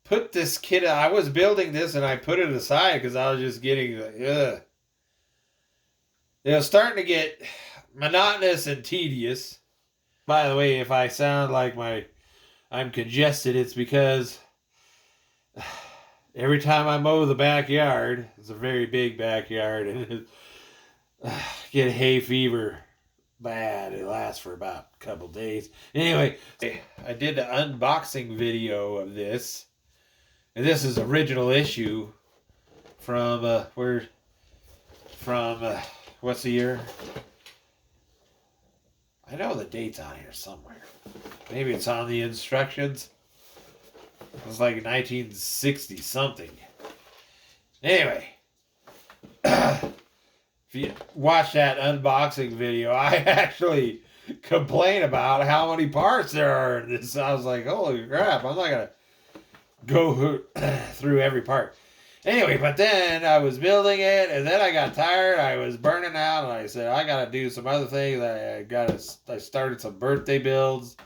put this kit. I was building this and I put it aside because I was just getting ugh. It was starting to get monotonous and tedious. By the way, if I sound like I'm congested, it's because every time I mow the backyard, it's a very big backyard, and get hay fever bad. It lasts for about a couple days. Anyway, I did an unboxing video of this, and this is original issue from what's the year? I know the date's on here somewhere. Maybe it's on the instructions. It was like 1960 something. Anyway, if you watch that unboxing video, I actually complain about how many parts there are in this. I was like, holy crap, I'm not going to go through every part. Anyway, but then I was building it, and then I got tired. I was burning out, and I said, I got to do some other things. I started some birthday builds.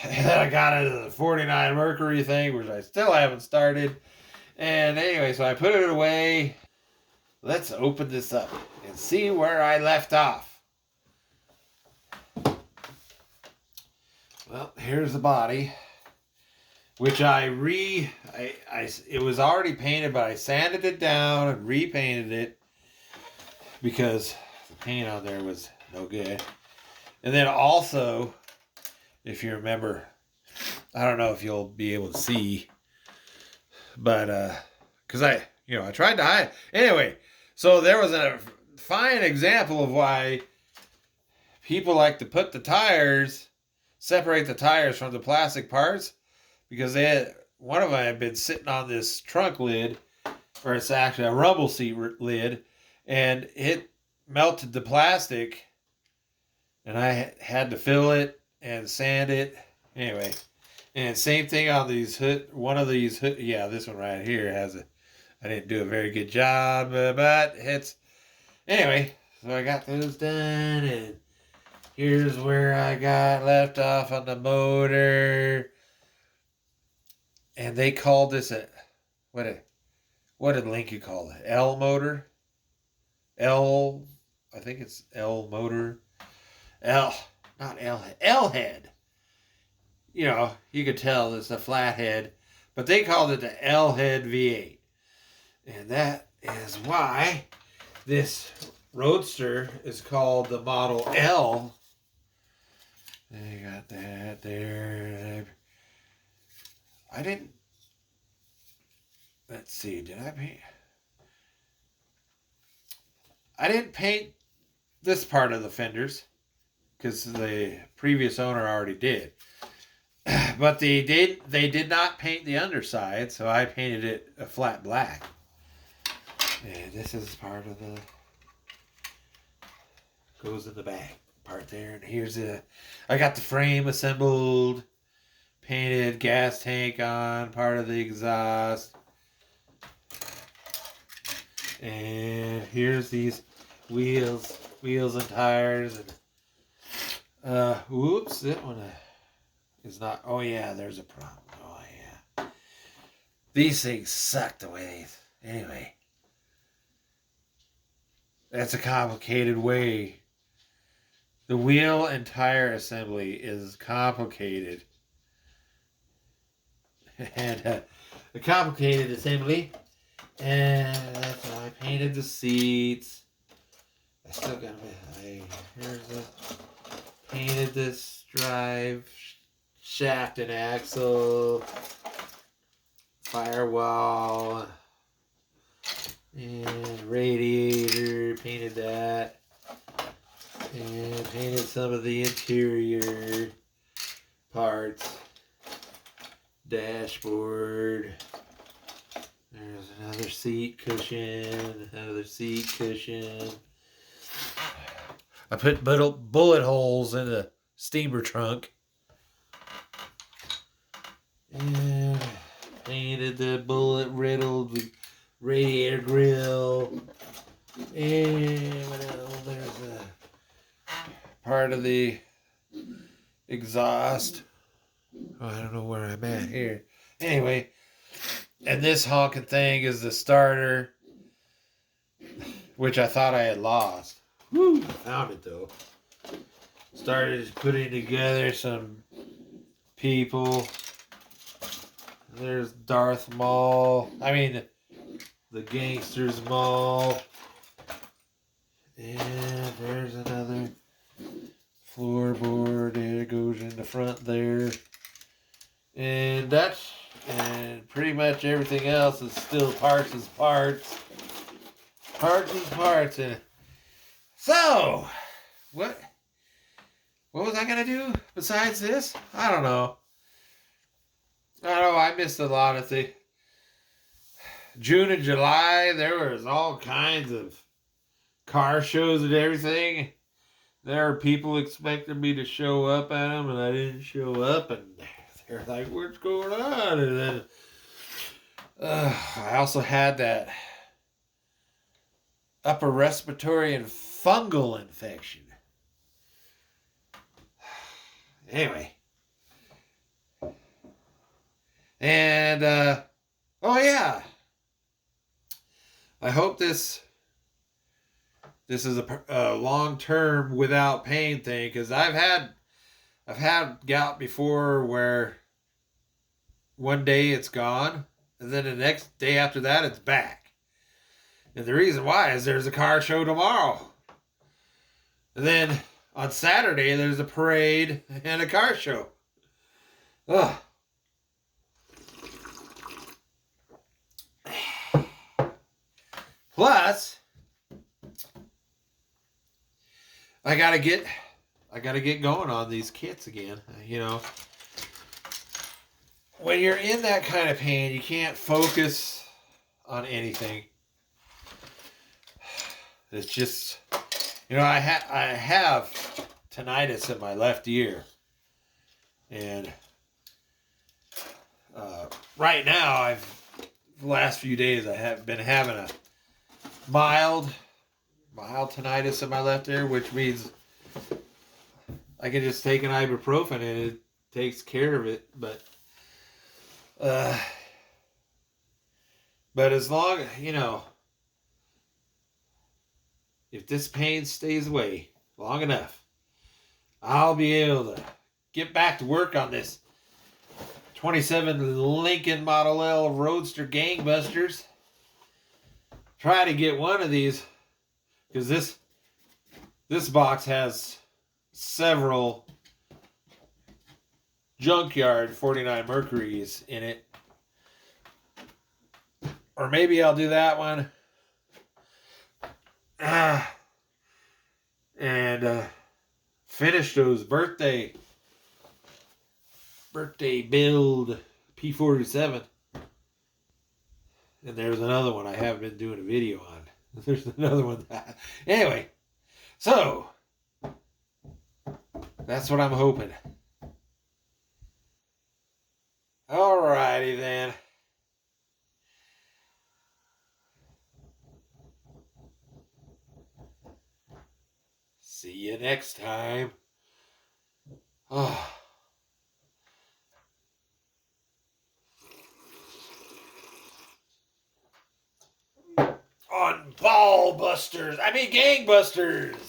And then I got into the 49 Mercury thing, which I still haven't started. And anyway, so I put it away. Let's open this up and see where I left off. Well, here's the body, which it was already painted, but I sanded it down and repainted it because the paint on there was no good. And then also, if you remember, I don't know if you'll be able to see, but because I tried to hide. Anyway, so there was a fine example of why people like to separate the tires from the plastic parts, because one of them had been sitting on this trunk lid, or it's actually a rumble seat lid, and it melted the plastic, and I had to fill it and sand it. Anyway, and same thing on these this one right here I didn't do a very good job, but it's, anyway, so I got those done, and here's where I got left off on the motor. And they called this what did Lincoln call it? L motor? I think it's L motor. Not L head. L head. You could tell it's a flat head, but they called it the L head V8. And that is why this Roadster is called the Model L. They got that there. Let's see, did I paint? I didn't paint this part of the fenders because the previous owner already did. But they did not paint the underside, so I painted it a flat black. And this is part of goes in the back part there. And here's I got the frame assembled, painted, gas tank on, part of the exhaust. And here's these wheels and tires. And whoops, that one is not. Oh yeah, there's a problem. Oh yeah, these things suck the way anyway. That's a complicated way. The wheel and tire assembly is complicated. And a complicated assembly. And that's how I painted the seats. I still got painted this drive shaft and axle, firewall, and radiator, painted that, and painted some of the interior parts, dashboard. There's another seat cushion, I put bullet holes in the steamer trunk. And painted the bullet riddled radiator grill. And there's a part of the exhaust. Oh, I don't know where I'm at here. Anyway, and this honking thing is the starter, which I thought I had lost. Woo! Found it though. Started putting together some people. There's Darth Maul. I mean, the Gangsters Maul. And there's another floorboard. It goes in the front there. And pretty much everything else is still parts as parts. Parts as parts. And so, what was I going to do besides this? I don't know. I missed a lot of things. June and July, there was all kinds of car shows and everything. There are people expecting me to show up at them, and I didn't show up, and they're like, what's going on? And then I also had that upper respiratory and fungal infection. Anyway. And, oh yeah. I hope this is a long-term without pain thing, because I've had gout before where one day it's gone, and then the next day after that it's back. And the reason why is there's a car show tomorrow. And then on Saturday there's a parade and a car show. Ugh. Plus, I gotta get going on these kits again. You know, when you're in that kind of pain, you can't focus on anything. It's just, you know, I have tinnitus in my left ear, and right now the last few days I have been having a mild tinnitus in my left ear, which means I can just take an ibuprofen and it takes care of it. But as long, you know, if this pain stays away long enough, I'll be able to get back to work on this 27 Lincoln Model L Roadster Gangbusters. Try to get one of these, because this box has several junkyard 49 Mercuries in it. Or maybe I'll do that one. And finish those birthday build P47. And there's another one I haven't been doing a video on. There's another one. Anyway, so that's what I'm hoping. Alrighty then. See you next time. Oh. On Ballbusters. I mean Gangbusters.